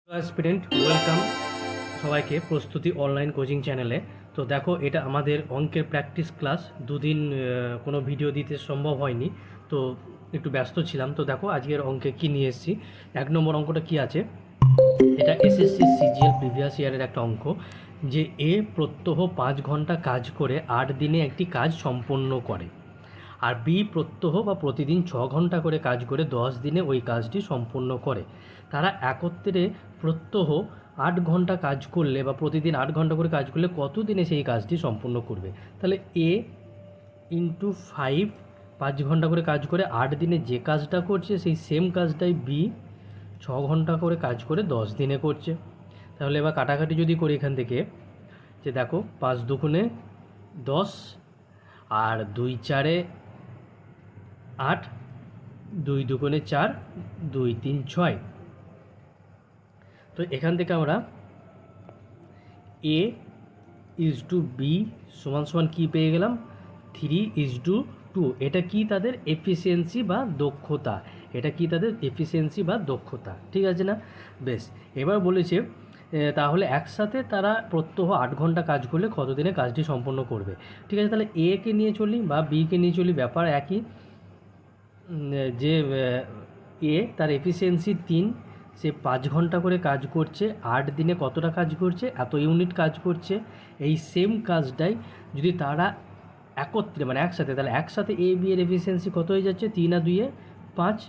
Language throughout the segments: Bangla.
স্টুডেন্ট ওয়েলকাম সবাইকে প্রস্তুতি অনলাইন কোচিং চ্যানেলে। তো দেখো, এটা আমাদের অঙ্কের প্র্যাকটিস ক্লাস। দুদিন কোনো ভিডিও দিতে সম্ভব হয়নি, তো একটু ব্যস্ত ছিলাম। তো দেখো আজকের অঙ্কে কি নিয়ে এসেছি। 1 নম্বর অঙ্কটা কি আছে, এটা এসএসসি সিজিএল প্রিভিয়াস ইয়ারের একটা অঙ্ক, যে এ প্রত্যহ 5 ঘন্টা কাজ করে 8 দিনে একটি কাজ সম্পন্ন করে, আর বি প্রত্যহ বা প্রতিদিন 6 ঘন্টা করে কাজ করে 10 দিনে ওই কাজটি সম্পন্ন করে। তারা একত্রে প্রত্যহ 8 ঘন্টা কাজ করলে বা প্রতিদিন 8 ঘন্টা করে কাজ করলে কত দিনে সেই কাজটি সম্পূর্ণ করবে। তাহলে এ ইন্টু 5, 5 ঘন্টা করে কাজ করে 8 দিনে যে কাজটা করছে সেই সেম কাজটাই বি 6 ঘন্টা করে কাজ করে 10 দিনে করছে। তাহলে এবার কাটাকাটি যদি করি এখান থেকে, যে দেখো 5 দুগুণে 10 আর 2 4-এ 8, 2 দুগুণে 4, 2 3 6। তো এখান থেকে আমরা এ ইজ টু বি সমান সমান কী পেয়ে গেলাম, 3:2। এটা কি তাদের এফিসিয়েন্সি বা দক্ষতা, এটা কি তাদের এফিসিয়েন্সি বা দক্ষতা, ঠিক আছে না? বেশ, এবার বলেছে তাহলে একসাথে তারা প্রত্যহ 8 ঘন্টা কাজ করলে কত দিনে কাজটি সম্পন্ন করবে। ঠিক আছে, তাহলে এ কে নিয়ে চলি বা বি কে নিয়ে চলি, ব্যাপার একই। যে এ তার এফিসিয়েন্সি 3, সে 5 ঘন্টা করে কাজ করছে, 8 দিনে কতটা কাজ করছে, এত ইউনিট কাজ করছে। এই সেম কাজটাই যদি তারা একত্রে মানে একসাথে, তাহলে একসাথে এ বি এর এফিসিয়েন্সি কত হয়ে যাচ্ছে, 3 আর 2-এ 5,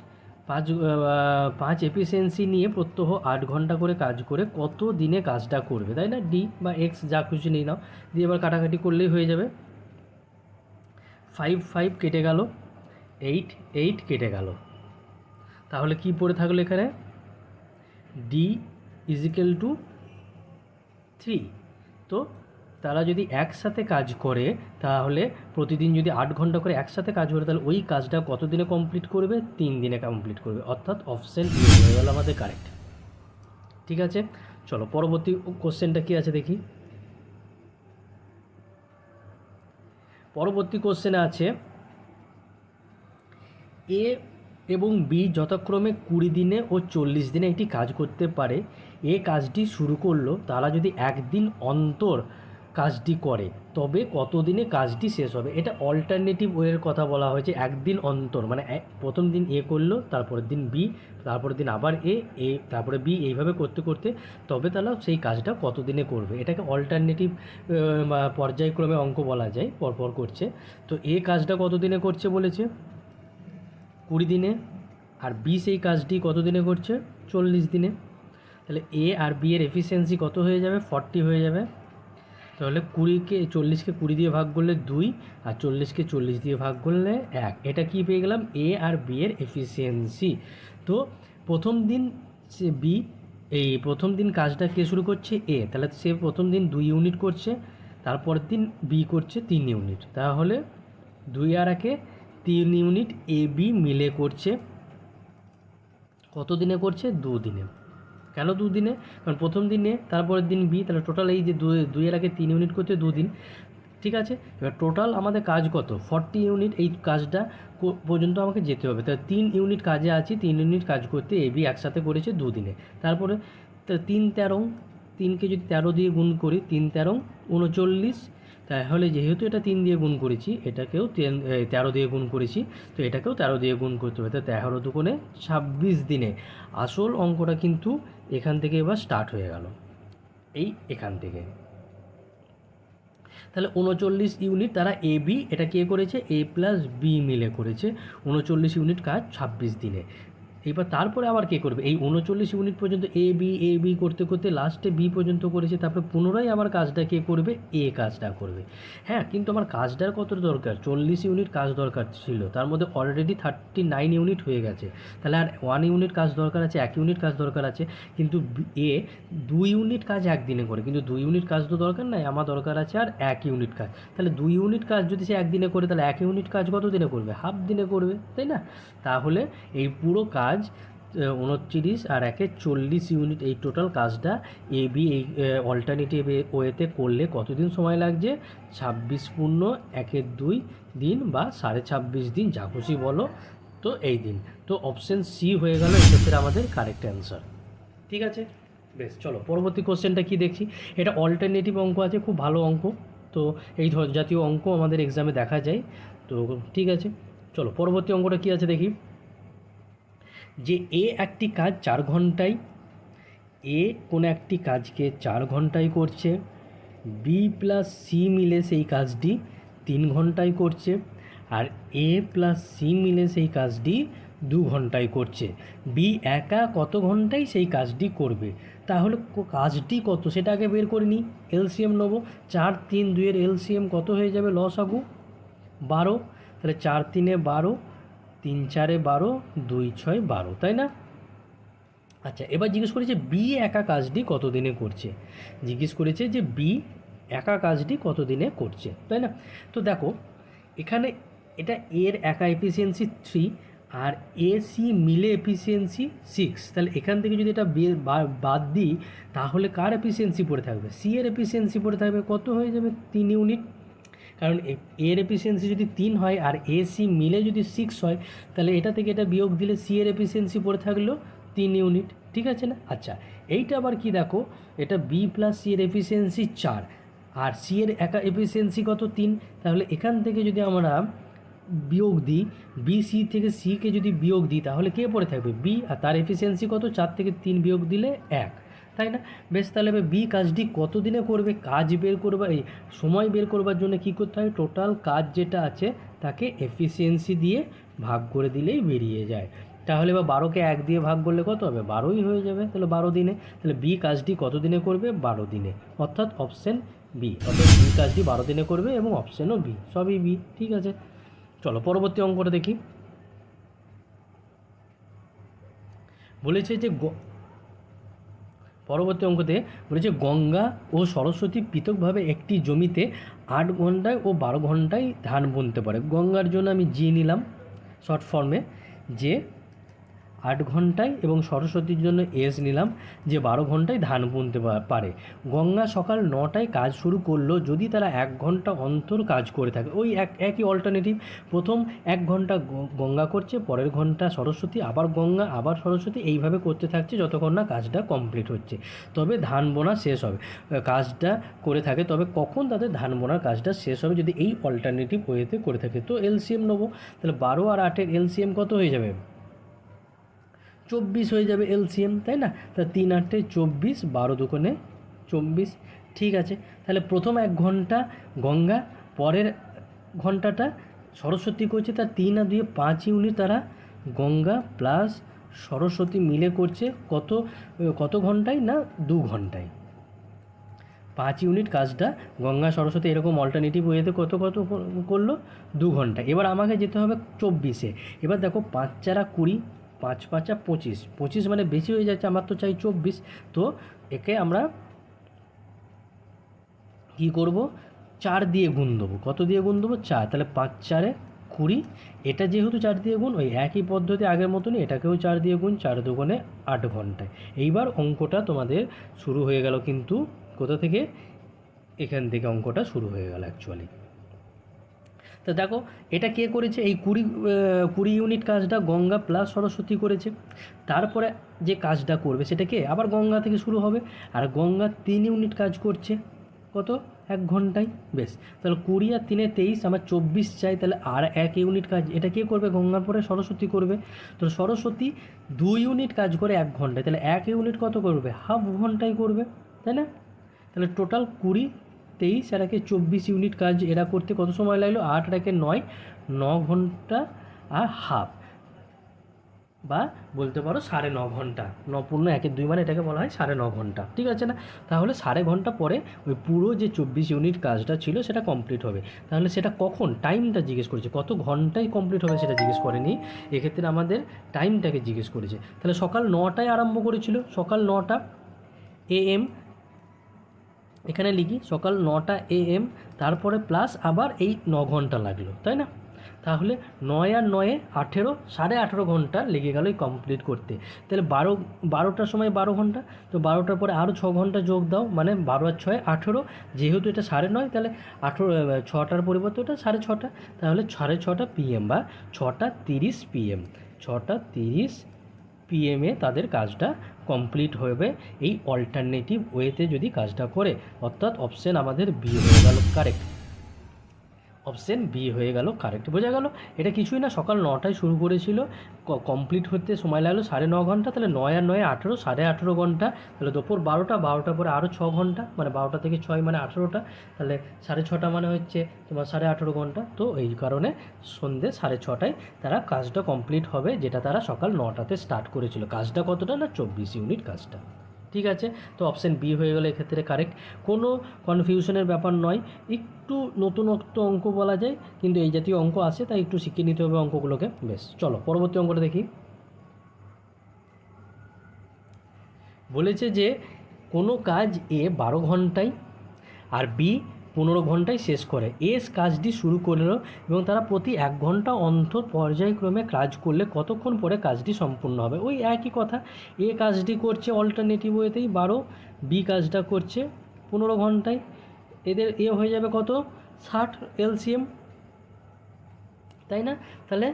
5 এফিসিয়েন্সি নিয়ে প্রত্যহ 8 ঘন্টা করে কাজ করে কত দিনে কাজটা করবে, তাই না? ডি বা এক্স যা খুশি নিয়ে নাও, দিয়ে এবার কাটাকাটি করলেই হয়ে যাবে। 5 5 কেটে গেল, 8 8 কেটে গেল, তাহলে কি পড়ে থাকলো এখানে, ডি ইজিক্যাল টু 3। তো তারা যদি একসাথে কাজ করে, তাহলে প্রতিদিন যদি 8 ঘন্টা করে একসাথে কাজ করে, তাহলে ওই কাজটা কত দিনে কমপ্লিট করবে, 3 দিনে কমপ্লিট করবে, অর্থাৎ অপশান এ হয়ে গেল আমাদের কারেক্ট। ঠিক আছে, চলো পরবর্তী কোশ্চেনটা কী আছে দেখি। পরবর্তী কোশ্চেনে আছে এ এবং বি যথাক্রমে 20 দিনে ও 40 দিনে একটি কাজ করতে পারে। এ কাজটি শুরু করলো, তারা যদি একদিন অন্তর কাজটি করে তবে কত দিনে কাজটি শেষ হবে। এটা অল্টারনেটিভ ওয়ের কথা বলা হয়েছে, একদিন অন্তর মানে প্রথম দিন এ করলো, তারপরের দিন বি, তারপরের দিন আবার এ তারপরে বি, এইভাবে করতে করতে তবে তারা সেই কাজটা কত দিনে করবে। এটাকে অল্টারনেটিভ পর্যায়ক্রমে অঙ্ক বলা যায়, পরপর করছে। তো এ কাজটা কত দিনে করছে বলেছে, 20 দিনে, আর বি সেই কাজটি কত দিনে করছে, 40 দিনে। তাহলে এ আর বি এর এফিসিয়েন্সি কত হয়ে যাবে, 40 হয়ে যাবে। তাহলে 40কে 20 দিয়ে ভাগ করলে 2, আর 40কে 40 দিয়ে ভাগ করলে 1। এটা কি পেয়ে গেলাম, এ আর বি এর এফিসিয়েন্সি। তো প্রথম দিন সে বি, এই প্রথম দিন কাজটা কে শুরু করছে, এ, তাহলে সে প্রথম দিন 2 ইউনিট করছে, তারপরের দিন বি করছে 3 ইউনিট, তাহলে 2 আর 1-এ 3 ইউনিট এ বি মিলে করছে, কত দিনে করছে, 2 দিনে। কেন 2 দিনে, কারণ প্রথম দিনে তারপরের দিন বি, তাহলে টোটাল এই যে 2 এর আগে 3 ইউনিট করতে 2 দিন। ঠিক আছে, এবার টোটাল আমাদের কাজ কত, 40 ইউনিট। এই কাজটা পর্যন্ত আমাকে যেতে হবে, তাহলে 3 ইউনিট কাজে আছি, 3 ইউনিট কাজ করতে এ বি একসাথে করেছে 2 দিনে। তারপরে 3 13, 3কে যদি 13 দিয়ে গুণ করি, 3 13 39, তাহলে যেহেতু এটা 3 দিয়ে গুণ করেছি, এটাকেও 13 দিয়ে গুণ করেছি, তো এটাকেও 13 দিয়ে গুণ করতে হবে, তো 13 দুগুণে 26 দিনে। আসল অঙ্কটা কিন্তু এখান থেকে এবার স্টার্ট হয়ে গেল, এখান থেকে। তাহলে 39 ইউনিট তারা এ বি, এটা কে করেছে, এ প্লাস বি মিলে করেছে, 39 ইউনিট কাজ 26 দিনে। এবার তারপরে আবার কে করবে, এই 39 ইউনিট পর্যন্ত এ বি করতে করতে লাস্টে বি পর্যন্ত করেছে, তারপরে পুনরায় আমার কাজটা কে করবে, এ কাজটা করবে। হ্যাঁ, কিন্তু আমার কাজটার কত দরকার, 40 ইউনিট কাজ দরকার ছিল, তার মধ্যে অলরেডি 39 ইউনিট হয়ে গেছে, তাহলে আর 1 ইউনিট কাজ দরকার আছে, 1 ইউনিট কাজ দরকার আছে। কিন্তু এ 2 ইউনিট কাজ একদিনে করে, কিন্তু 2 ইউনিট কাজ তো দরকার নাই, আমার দরকার আছে আর 1 ইউনিট কাজ। তাহলে 2 ইউনিট কাজ যদি সে একদিনে করে, তাহলে 1 ইউনিট কাজ কত দিনে করবে, হাফ দিনে করবে, তাই না? তাহলে এই পুরো কাজ 29 আর 1-এ 40 ইউনিট, এই টোটাল কাজটা এ বি এই অল্টারনেটিভ ওয়েতে করলে কতদিন সময় লাগছে, 26 পূর্ণ 1-এর 2 দিন বা 26.5 দিন, যা খুশি বলো। তো এই দিন, তো অপশান সি হয়ে গেল এক্ষেত্রে আমাদের কারেক্ট অ্যান্সার। ঠিক আছে, বেশ, চলো পরবর্তী কোশ্চেনটা কি দেখছি। এটা অল্টারনেটিভ অঙ্ক আছে, খুব ভালো অঙ্ক। তো এই জাতীয় অঙ্ক আমাদের এক্সামে দেখা যায়। তো ঠিক আছে, চলো পরবর্তী অঙ্কটা কী আছে দেখি। যে এ একটি কাজ 4 ঘন্টায়, এ কোনো একটি কাজকে 4 ঘন্টায় করছে, বি প্লাস সি মিলে সেই কাজটি 3 ঘন্টায় করছে, আর এ প্লাস সি মিলে সেই কাজটি 2 ঘন্টায় করছে। বি একা কত ঘন্টায় সেই কাজটি করবে? তাহলে কাজটি কত সেটা আগে বের করে নিই। এলসিএম নেবো। 4 3 2-এর এলসিএম কত হয়ে যাবে? লসাগু 12। তাহলে 4 3-এ 12, 3 4-এ 12, 2 6 12, তাই না? আচ্ছা, এবার জিজ্ঞেস করেছে বি একা কাজটি কত দিনে করছে। জিজ্ঞেস করেছে যে বি একা কাজটি কত দিনে করছে, তাই না? তো দেখো এখানে এটা এর একা এফিসিয়েন্সি 3 আর এ সি মিলে এফিসিয়েন্সি 6। তাহলে এখান থেকে যদি এটা বাদ দিই তাহলে কার এফিসিয়েন্সি পড়ে থাকবে? সি এর এফিসিয়েন্সি পড়ে থাকবে। কত হয়ে যাবে? 3 ইউনিট। কারণ এর এফিসিয়েন্সি যদি 3 হয় আর এ সি মিলে যদি 6 হয়, তাহলে এটা থেকে এটা বিয়োগ দিলে সি এর এফিসিয়েন্সি পড়ে থাকলো 3 ইউনিট। ঠিক আছে না? আচ্ছা, এইটা আবার কি দেখো, এটা বি প্লাস সি এর এফিসিয়েন্সি 4 আর সি এর একা এফিসিয়েন্সি কত? 3। তাহলে এখান থেকে যদি আমরা বিয়োগ দিই, বি সি থেকে সিকে যদি বিয়োগ দিই তাহলে কে পড়ে থাকবে? বি। আর তার এফিসিয়েন্সি কত? 4 থেকে 3 বিয়োগ দিলে 1, তাই না? বেশ, তাহলে বি কাজটি কত দিনে করবে? কাজ বের করবা, এই সময় বের করবার জন্য কী করতে হয়? টোটাল কাজ যেটা আছে তাকে এফিসিয়েন্সি দিয়ে ভাগ করে দিলেই বেরিয়ে যায়। তাহলে বা 12কে 1 দিয়ে ভাগ করলে কত হবে? 12ই হয়ে যাবে। তাহলে 12 দিনে। তাহলে বি কাজটি কত দিনে করবে? 12 দিনে। অর্থাৎ অপশান বি। অর্থাৎ বি কাজটি 12 দিনে করবে এবং অপশানও বি, সবই বি। ঠিক আছে, চলো পরবর্তী অঙ্কটা দেখি। বলেছে যে পরবর্তী অঙ্কতে বলেছে গঙ্গা ও সরস্বতী পৃথকভাবে একটি জমিতে 8 ঘন্টায় ও 12 ঘন্টায় ধান বুনতে পারে। গঙ্গার জন্য আমি জি নিলাম শর্ট ফর্মে, যে 8 ঘন্টায়, এবং সরস্বতীর জন্য এস নিলাম যে 12 ঘন্টায় ধান বুনতে পারে। গঙ্গা সকাল 9টায় কাজ শুরু করলো যদি তারা 1 ঘন্টা অন্তর কাজ করে থাকে। ওই একই অল্টারনেটিভ। প্রথম 1 ঘন্টা গঙ্গা করছে, পরের ঘন্টা সরস্বতী, আবার গঙ্গা, আবার সরস্বতী, এইভাবে করতে থাকছে যতক্ষণ না কাজটা কমপ্লিট হচ্ছে। তবে ধান বোনা শেষ হবে। কাজটা করে থাকে, তবে কখন তাদের ধান বোনার কাজটা শেষ হবে যদি এই অল্টারনেটিভ ওয়েতে করে থাকে। তো এলসিএম নেবো। তাহলে 12 আর 8-এর এলসিএম কত হয়ে যাবে? 24 হয়ে যাবে এলসিএম, তাই না? তা 3 8-এ 24, 12 দুগুণে 24। ঠিক আছে, তাহলে প্রথম 1 ঘন্টা গঙ্গা, পরের ঘন্টাটা সরস্বতী করছে, তার 3 আর 2 5 ইউনিট তারা গঙ্গা প্লাস সরস্বতী মিলে করছে। কত কত ঘন্টায়? না 2 ঘন্টায়। 5 ইউনিট কাজটা গঙ্গা সরস্বতী এরকম অল্টারনেটিভ ওয়েতে কত কত করলো? 2 ঘন্টা। এবার আমাকে যেতে হবে 24-এ। এবার দেখো 5 4 20, 5 5 25, 25 মানে বেশি হয়ে যাচ্ছে, আমার তো চাই 24। তো একে আমরা কী করব? 4 দিয়ে গুণ দেবো। কত দিয়ে গুণ দেবো? 4। তাহলে 5 4-এ 20। এটা যেহেতু 4 দিয়ে গুণ, ওই একই পদ্ধতি আগের মতনই এটাকেও 4 দিয়ে গুণ, 4 দুগুণে 8 ঘন্টায়। এইবার অঙ্কটা তোমাদের শুরু হয়ে গেল, কিন্তু কোথা থেকে? এখান থেকে অঙ্কটা শুরু হয়ে গেল অ্যাকচুয়ালি। তো দেখো এটা কে করেছে? এই 20 ইউনিট কাজটা গঙ্গা প্লাস সরস্বতী করেছে। তারপরে যে কাজটা করবে সেটা কে? আবার গঙ্গা থেকে শুরু হবে। আর গঙ্গা 3 ইউনিট কাজ করছে। কত? 1 ঘন্টায়। বেশ, তাহলে 20 আর 3-এ 23, আমার 24 চাই। তাহলে আর 1 ইউনিট কাজ এটা কে করবে? গঙ্গার পরে সরস্বতী করবে। তো সরস্বতী 2 ইউনিট কাজ করে 1 ঘন্টায়, তাহলে 1 ইউনিট কত করবে? হাফ ঘন্টায় করবে, তাই না? তাহলে টোটাল 20 23 আর 1-এ 24 ইউনিট কাজ এরা করতে কত সময় লাগলো? 8 আর 1-এ 9, 9 ঘন্টা আর হাফ, বা বলতে পারো 9.5 ঘন্টা। 9 পূর্ণ 1-এর 2 মানে এটাকে বলা হয় 9.5 ঘন্টা। ঠিক আছে না? তাহলে 9.5 ঘন্টা পরে ওই পুরো যে 24 ইউনিট কাজটা ছিল সেটা কমপ্লিট হবে। তাহলে সেটা কখন? টাইমটা জিজ্ঞেস করেছে, কত ঘন্টায় কমপ্লিট হবে সেটা জিজ্ঞেস করেনি। এক্ষেত্রে আমাদের টাইমটাকে জিজ্ঞেস করেছে। তাহলে সকাল 9টায় আরম্ভ করেছিল, সকাল 9টা AM, এখানে লিখি সকাল 9টা AM, তারপরে প্লাস আবার এই 9 ঘন্টা লাগলো, তাই না? তাহলে 9 আর 9-এ 18, 18.5 ঘন্টা লেগে গেল এই কমপ্লিট করতে। তাহলে 12টার সময় 12 ঘন্টা, তো 12টার পরে আরও 6 ঘন্টা যোগ দাও, মানে 12 আর 6 18। যেহেতু এটা 9:30, তাহলে 6টার পরিবর্তে ওটা 6:30। তাহলে 6:30 PM বা 6:30 PM, 6:30 PM-এ তাদের কাজটা কমপ্লিট হবে এই অল্টারনেটিভ ওয়েতে যদি কাজটা করে, অর্থাৎ অপশান আমাদের বি হয়ে গেল কারেক্ট। অপশান বি হয়ে গেল কারেক্ট। বোঝা গেল? এটা কিছুই না, সকাল 9টায় শুরু করেছিল, কমপ্লিট হতে সময় লাগলো 9.5 ঘন্টা, তাহলে 9 আর 9 18, 18.5 ঘন্টা, তাহলে দুপুর 12টা, 12টার পরে আরও 6 ঘন্টা, মানে 12টা থেকে 6 মানে 18টা, তাহলে 6:30 মানে হচ্ছে তোমার 18.5 ঘন্টা। তো এই কারণে সন্ধ্যে 6:30টায় তারা কাজটা কমপ্লিট হবে, যেটা তারা সকাল 9টাতে স্টার্ট করেছিল। কাজটা কতটা না 24 ইউনিট কাজটা। ঠিক আছে, তো অপশান বি হয়ে গেল এক্ষেত্রে কারেক্ট। কোনো কনফিউশনের ব্যাপার নয়, একটু নতুনত্ব অঙ্ক বলা যায়, কিন্তু এই জাতীয় অঙ্ক আসে, তাই একটু শিখে নিতে হবে অঙ্কগুলোকে। বেশ, চলো পরবর্তী অঙ্কটা দেখি। বলেছে যে কোনো কাজ এ 12 ঘন্টায় আর বি 15 ঘন্টায় শেষ করে। এস কাজটি শুরু করলো এবং তারা প্রতি 1 ঘন্টা অন্তর পর্যায়ক্রমে কাজ করলে কতক্ষণ পরে কাজটি সম্পূর্ণ হবে। ওই একই কথা, এ কাজটি করছে অল্টারনেটিভ ওয়েতেই 12, বি কাজটা করছে 15 ঘন্টায়। এদের এ হয়ে যাবে কত? 60 এলসিএম, তাই না? তাহলে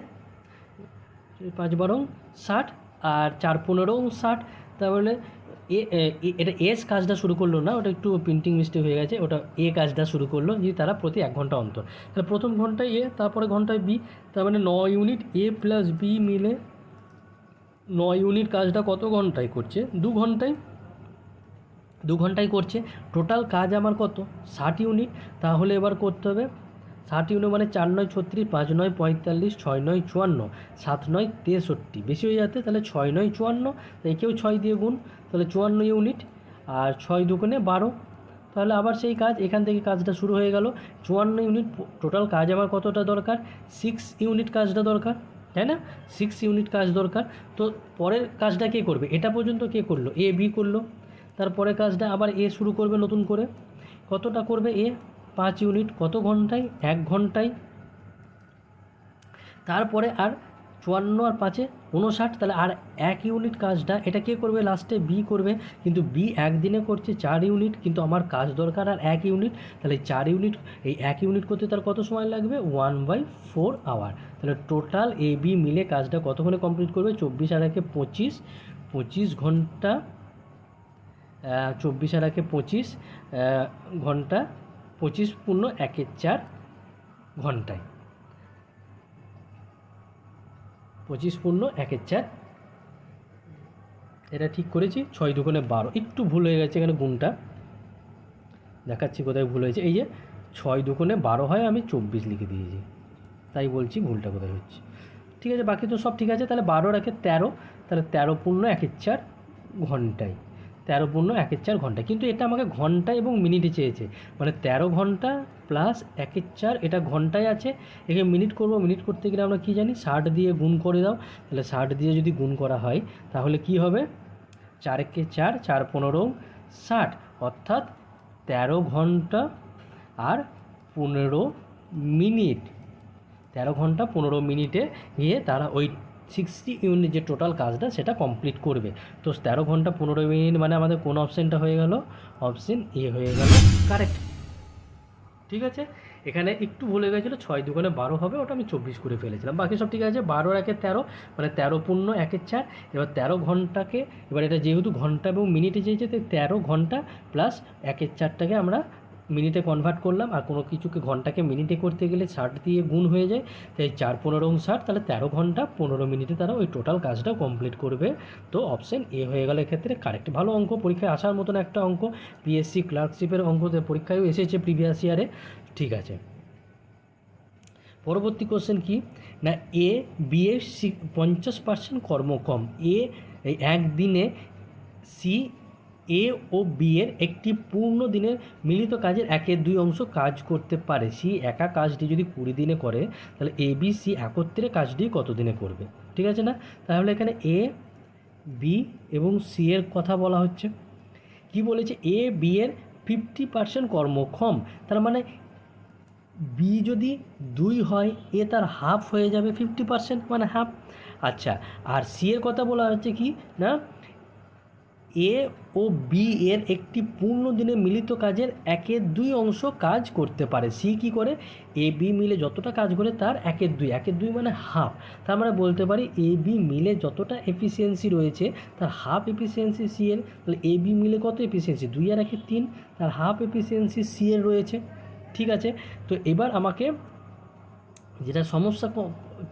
5 12 60 আর 4 15 60, তাহলে এটা এস কাজটা শুরু করলো না, ওটা একটু প্রিন্টিং মিস্টেক হয়ে গেছে, ওটা এ কাজটা শুরু করলো যে তারা প্রতি 1 ঘন্টা অন্তর। তাহলে প্রথম ঘন্টায় এ, তারপরে ঘন্টায় বি, তার মানে 9 ইউনিট এ প্লাস বি মিলে 9 ইউনিট কাজটা কত ঘন্টায় করছে? 2 ঘন্টায়। 2 ঘন্টায় করছে। টোটাল কাজ আমার কত? 60 ইউনিট। তাহলে এবার করতে হবে 60 ইউনিট মানে 4 9 36, 5 9 45, 6 9 54, 7 9 63, বেশি হয়ে যাচ্ছে, তাহলে 6 9 54, তাই কেউ 6 দিয়ে গুণ, তাহলে 54 ইউনিট, আর 6 দুগুণে 12, তাহলে আবার সেই কাজ এখান থেকে কাজটা শুরু হয়ে গেল। 54 ইউনিট টোটাল কাজ আমার কতটা দরকার? 6 ইউনিট কাজটা দরকার, তাই না? 6 ইউনিট কাজ দরকার। তো পরের কাজটা কে করবে? এটা পর্যন্ত কে করলো? এ বি করলো। তারপরে কাজটা আবার এ শুরু করবে নতুন করে। কতটা করবে এ? 5 ইউনিট। কত ঘন্টায়? 1 ঘন্টায়। তারপরে আর 54 আর 5 59, তাহলে আর 1 ইউনিট কাজটা এটা কে করবে? লাস্টে বি করবে। কিন্তু বি একদিনে করছে 4 ইউনিট, কিন্তু আমার কাজ দরকার আর 1 ইউনিট, তাহলে 4 ইউনিট, এই 1 ইউনিট করতে তার কত সময় লাগবে? 1/4 আওয়ার। তাহলে টোটাল এ বি মিলে কাজটা কতক্ষণে কমপ্লিট করবে? 24 আর 1 25, 25 ঘন্টা, 24 আর 1 25 ঘন্টা, 25 পূর্ণ 1 4 ঘন্টায়, 25 পূর্ণ 1 4, এটা ঠিক করেছি। 6 দুগুণে 12, একটু ভুল হয়ে গেছে এখানে গুণটা, দেখাচ্ছি কোথায় ভুল হয়েছে। এই যে 6 দুগুণে 12 হয়, আমি 24 লিখে দিয়েছি, তাই বলছি ভুলটা কোথায় হচ্ছে। ঠিক আছে, বাকি তো সব ঠিক আছে। তাহলে 12 রাখে 13, তাহলে 13 পূর্ণ 1 4 ঘন্টায়, 13 পূর্ণ 1 4 ঘন্টা। কিন্তু এটা আমাকে ঘন্টা এবং মিনিটে চেয়েছে, মানে 13 ঘন্টা প্লাস 1 4, এটা ঘন্টায় আছে, একে মিনিট করব। মিনিট করতে গেলে আমরা কী জানি? 60 দিয়ে গুণ করে দাও। তাহলে 60 দিয়ে যদি গুণ করা হয় তাহলে কি হবে? 4 কে 4, 4 15 60, অর্থাৎ 13 ঘন্টা আর 15 মিনিট। 13 ঘন্টা 15 মিনিটে গিয়ে তারা ওই 60 ইউনিট যে টোটাল কাজটা সেটা কমপ্লিট করবে। তো 13 ঘন্টা 15 মিনিট মানে আমাদের কোন অপশানটা হয়ে গেল? অপশান এ হয়ে গেল কারেক্ট। ঠিক আছে, এখানে একটু ভুলে গেছিলো, 6 দুগুণে 12 হবে, ওটা আমি 24 করে ফেলেছিলাম। বাকি সব ঠিক আছে। 12 আর 1 13, মানে 13 পূর্ণ 1 4। এবার 13 ঘন্টাকে, এবার এটা যেহেতু ঘন্টা এবং মিনিটে চেয়েছে, তাই 13 ঘন্টা প্লাস 1 4টাকে আমরা মিনিটে কনভার্ট করলাম। আর কোনো কিছুকে ঘন্টাকে মিনিটে করতে গেলে 60 দিয়ে গুণ হয়ে যায়, তাই 4 15 60, তাহলে 13 ঘন্টা 15 মিনিটে তারা ওই টোটাল কাজটা কমপ্লিট করবে। তো অপশান এ হয়ে গেল এক্ষেত্রে কারেক্ট। ভালো অঙ্ক, পরীক্ষায় আসার মতন একটা অঙ্ক, পিএসসি ক্লার্কশিপের অঙ্কতে পরীক্ষায়ও এসেছে প্রিভিয়াস ইয়ারে। ঠিক আছে, পরবর্তী কোশ্চেন কি না, এ বি এর 50% কর্ম কম। এ এই একদিনে সি এ ও বি এর একটি পূর্ণ দিনের মিলিত কাজের 1/2 অংশ কাজ করতে পারে। সি একা কাজটি যদি 20 দিনে করে, তাহলে এ বি সি একত্রে কাজটি কত দিনে করবে? ঠিক আছে না? তাহলে এখানে এ বি এবং সি এর কথা বলা হচ্ছে। কি বলেছে? এ বি এর 50% কর্মক্ষম, তার মানে বি যদি 2 হয়, এ তার হাফ হয়ে যাবে, 50% মানে হাফ। আচ্ছা, আর সি এর কথা বলা হচ্ছে কি না, এ ও বি এর একটি পূর্ণ দিনে মিলিত কাজের 1/2 অংশ কাজ করতে পারে। সি কী করে, এ বি মিলে যতটা কাজ করে তার 1/2, 1/2 মানে হাফ। তার মানে বলতে পারি এ বি মিলে যতটা এফিসিয়েন্সি রয়েছে তার হাফ এফিসিয়েন্সি সি এর। তাহলে এ বি মিলে কত এফিসিয়েন্সি, 2 আর 1 3, তার হাফ এফিসিয়েন্সি সি এর রয়েছে। ঠিক আছে, তো এবার আমাকে যেটা সমস্যা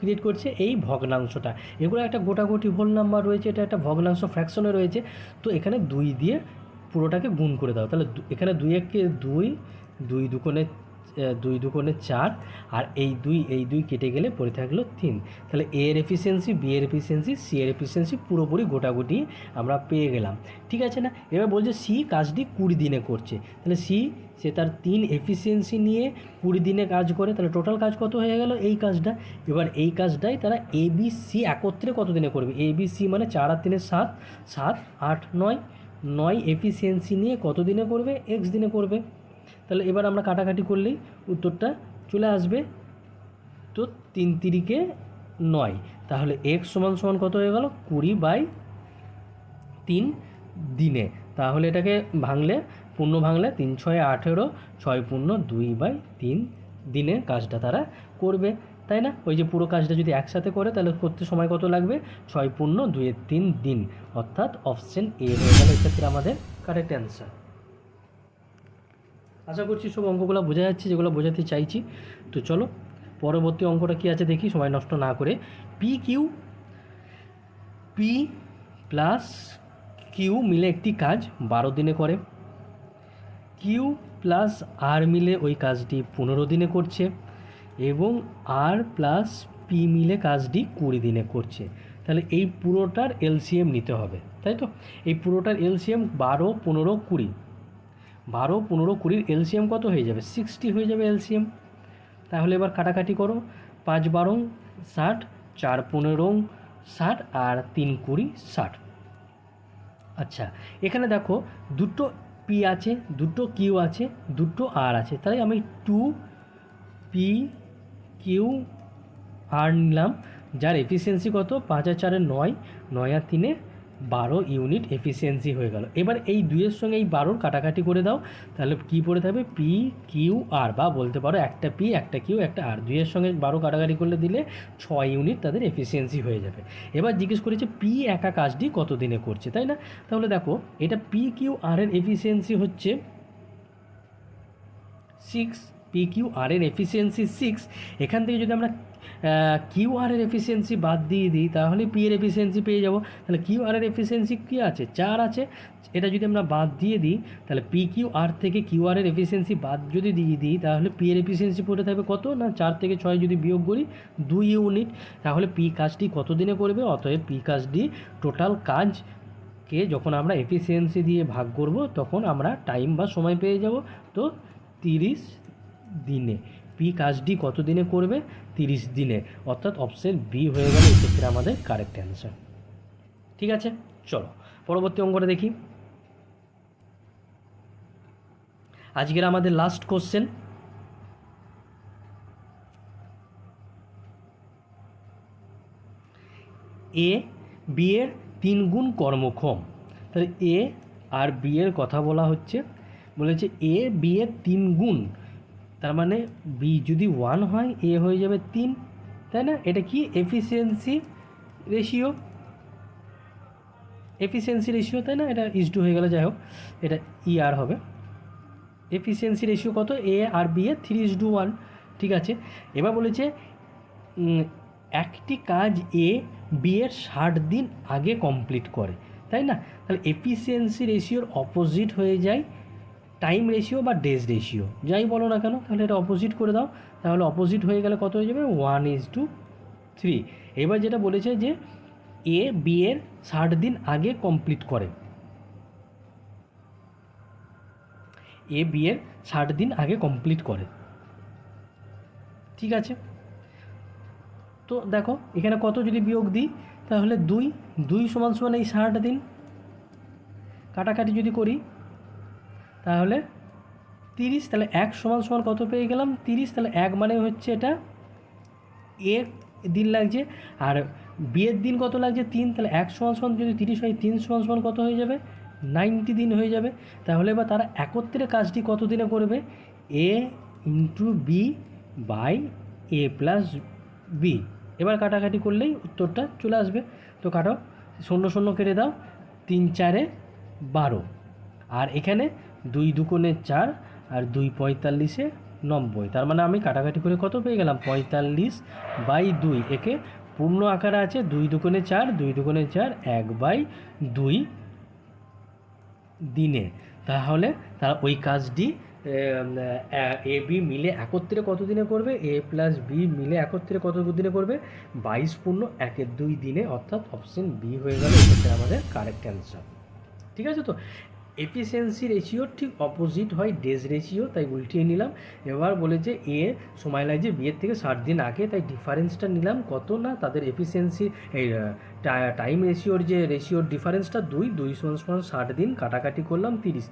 ক্রিয়েট করছে এই ভগ্নাংশটা, এগুলো একটা গোটাগুটি হোল নাম্বার রয়েছে, এটা একটা ভগ্নাংশ ফ্র্যাকশনে রয়েছে। তো এখানে 2 দিয়ে পুরোটাকে গুণ করে দাও। তাহলে এখানে 2 একে 2, 2 দুকোণে 4, আর এই 2 কেটে গেলে পড়ে থাকলো 3। তাহলে এ এর এফিসিয়েন্সি, বি এর এফিসিয়েন্সি, সি এর এফিসিয়েন্সি পুরোপুরি গোটাগুটি আমরা পেয়ে গেলাম। ঠিক আছে না? এবার বলছে সি কাজটি 20 দিনে করছে। তাহলে সে তার 3 এফিসিয়েন্সি নিয়ে 20 দিনে কাজ করে। তাহলে টোটাল কাজ কত হয়ে গেল এই কাজটা। এবার এই কাজটাই তারা এ বি সি একত্রে কত দিনে করবে, এ বি সি মানে 4 আর 3 7, 7 8 9 এফিসিয়েন্সি নিয়ে কত দিনে করবে, এক্স দিনে করবে। তাহলে এবার আমরা কাটাকাটি করলেই উত্তরটা চলে আসবে। তো 3 তিরিকে 9, তাহলে এক্স সমান সমান কত হয়ে গেল, 20/3 দিনে। তাহলে এটাকে ভাঙলে, পূর্ণ ভাঙলে 3 6 18, 6 পূর্ণ 2/3 দিনে কাজটা তারা করবে, তাই না? ওই যে পুরো কাজটা যদি একসাথে করে তাহলে করতে সময় কত লাগবে, 6 পূর্ণ 2/3 দিন, অর্থাৎ অপশন এ হয়ে গেল এক্ষেত্রে আমাদের কারেক্ট অ্যান্সার। আশা করছি সব অঙ্কগুলো বোঝা যাচ্ছে, যেগুলো বোঝাতে চাইছি। তো চলো পরবর্তী অঙ্কটা কী আছে দেখি, সময় নষ্ট না করে। পি প্লাস কিউ মিলে একটি কাজ 12 দিনে করে, কিউ প্লাস আর মিলে ওই কাজটি 15 দিনে করছে, এবং আর প্লাস পি মিলে কাজটি 20 দিনে করছে। তাহলে এই পুরোটার এলসিএম নিতে হবে, তাই তো? এই পুরোটার এলসিএম 12 15 20, 12 15 20 এলসিএম কত হয়ে যাবে, 60 হয়ে যাবে এলসিএম। তাহলে এবার কাটাকাটি করো, 5 12 60, 4 15 60, আর 3 20 60। আচ্ছা, এখানে দেখো দুটো পি আছে, দুটো কিউ আছে, দুটো আর আছে, তাই আমি 2 পি কিউ আর নিলাম, যার এফিসিয়েন্সি কত, 5 আর 4 9, 9 আর 3 12 ইউনিট এফিসিয়েন্সি হয়ে গেল। এবার এই 2-এর সঙ্গে এই 12 কাটাকাটি করে দাও, তাহলে কী পড়ে থাকবে, পি কিউ আর, বা বলতে পারো একটা পি একটা কিউ একটা আর, 2-এর সঙ্গে 12 কাটাকাটি করলে দিলে 6 ইউনিট তাদের এফিসিয়েন্সি হয়ে যাবে। এবার জিজ্ঞেস করেছে পি একা কাজটি কত দিনে করছে, তাই না? তাহলে দেখো এটা পি কিউ আর এর এফিসিয়েন্সি হচ্ছে 6, পি কিউ আর এর এফিসিয়েন্সি 6। এখান থেকে যদি আমরা কিউ আর এর এফিসিয়েন্সি বাদ দিয়ে দিই তাহলে পি এর এফিসিয়েন্সি পেয়ে যাব। তাহলে কিউ আর এর এফিসিয়েন্সি কী আছে, 4 আছে, এটা যদি আমরা বাদ দিয়ে দিই তাহলে পি কিউ আর থেকে কিউ আর এর এফিসিয়েন্সি বাদ যদি দিয়ে দিই তাহলে পি এর এফিসিয়েন্সি পড়ে থাকবে কত না, 4 থেকে 6 যদি বিয়োগ করি 2 ইউনিট। তাহলে পি কাজটি কত দিনে করবে, অতএব পি কাজটি টোটাল কাজকে যখন আমরা এফিসিয়েন্সি দিয়ে ভাগ করব তখন আমরা টাইম বা সময় পেয়ে যাব। তো 30 দিনে পি কাজটি কত দিনে করবে, 30 দিনে, অর্থাৎ অপশন বি হয়ে গেল এক্ষেত্রে আমাদের কারেক্ট অ্যান্সার। ঠিক আছে, চলো পরবর্তী অঙ্কটা দেখি। আজকের আমাদের লাস্ট কোশ্চেন, এ বি এর 3 গুণ কর্মক্ষম। তাহলে এ আর বি এর কথা বলা হচ্ছে, বলেছে এ বি এর 3 গুণ, তার মানে বি যদি 1 হয় এ হয়ে যাবে 3, তাই না? এটা কি এফিসিয়েন্সি রেশিও, তাই না? এটা ইজ টু হয়ে গেল, যাই হোক এটা ই আর হবে। এফিসিয়েন্সি রেশিও কত, এ আর বি এর 3:1। ঠিক আছে, এবার বলেছে একটি কাজ এ বি এর 60 দিন আগে কমপ্লিট করে, তাই না? তাহলে এফিসিয়েন্সি রেশিওর অপোজিট হয়ে যায় টাইম রেশিও বা ডেজ রেশিও, যাই বলো না কেন, তাহলে এটা অপোজিট করে দাও। তাহলে অপোজিট হয়ে গেলে কত হয়ে যাবে, 1:3। এবার যেটা বলেছে যে এ বি এর 60 দিন আগে কমপ্লিট করে, এ বি এর 60 দিন আগে কমপ্লিট করে। ঠিক আছে, তো দেখো এখানে কত যদি বিয়োগ দিই তাহলে 2 সমান সমান এই 60 দিন, কাটাকাটি যদি করি তাহলে 30, তাহলে 1 সমান সমান কত পেয়ে গেলাম, 30। তাহলে 1 মানে হচ্ছে এটা এ দিন লাগছে, আর বি এর দিন কত লাগছে 3, তাহলে 1 সমান সমান যদি 30 হয় 3 সমান সমান কত হয়ে যাবে, 90 দিন হয়ে যাবে। তাহলে এবার তারা একত্রে কাজটি কত দিনে করবে? A into B by A plus B. এবার কাটাকাটি করলেই উত্তরটা চলে আসবে। তো কাটো, 0 0 কেটে দাও, 3 4 12, আর এখানে 2 2 4 আর 2 45 90। তার মানে আমি কাটাকাটি করে কত পেয়ে গেলাম? 45/2। একে পূর্ণ আকারে আছে 2 2 4, 2 2 4, 1/2 দিনে। তাহলে তারা ওই কাজটি এ বি মিলে একত্রে কত দিনে করবে? এ প্লাস বি মিলে একত্রে কত দিনে করবে? 22/1/2 দিনে, অর্থাৎ অপশন বি হয়ে গেল এটা আমাদের কারেক্ট অ্যান্সার। ঠিক আছে? তো এফিসিয়েন্সি রেশিওর ঠিক অপোজিট হয় ডেজ রেশিও, তাই উল্টিয়ে নিলাম। এবার বলেছে এ সময় লাগছে বিয়ের থেকে 60 দিন আগে, তাই ডিফারেন্সটা নিলাম কত না তাদের এফিসিয়েন্সি এই টাইম রেশিওর যে রেশিওর ডিফারেন্সটা 2 2 = 60 দিন, কাটাকাটি করলাম 30,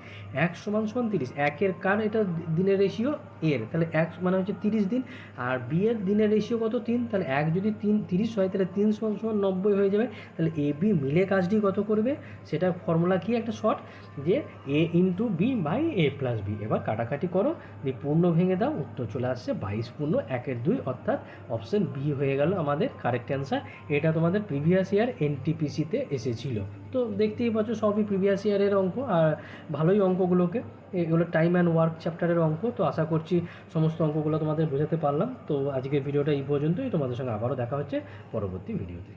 1 = 30। একের কার এটা দিনের রেশিও এর, তাহলে 1 মানে হচ্ছে 30 দিন, আর বি এর দিনের রেশিও কত? 3, তাহলে 1 যদি 30 হয় তাহলে 3 = 90 হয়ে যাবে। তাহলে এ বি মিলে কাজটি কত করবে? সেটা ফর্মুলা কি একটা শর্ট, যে A into B by A plus B. এবার কাটাকাটি করো, দিয়ে পূর্ণ ভেঙে দাও, উত্তর চলে আসছে 22/1/2, অর্থাৎ অপশন বি হয়ে গেল আমাদের কারেক্ট অ্যান্সার। এটা তোমাদের প্রিভিয়াস ইয়ার এনটিপিসিতে এসেছিল। তো দেখতেই পাচ্ছ সবই প্রিভিয়াস ইয়ারের অঙ্ক, আর ভালোই অঙ্কগুলোকে, এগুলো টাইম অ্যান্ড ওয়ার্ক চ্যাপ্টারের অঙ্ক। তো আশা করছি সমস্ত অঙ্কগুলো তোমাদের বোঝাতে পারলাম। তো আজকের ভিডিওটা এই পর্যন্তই, তোমাদের সঙ্গে আবারও দেখা হচ্ছে পরবর্তী ভিডিওতে।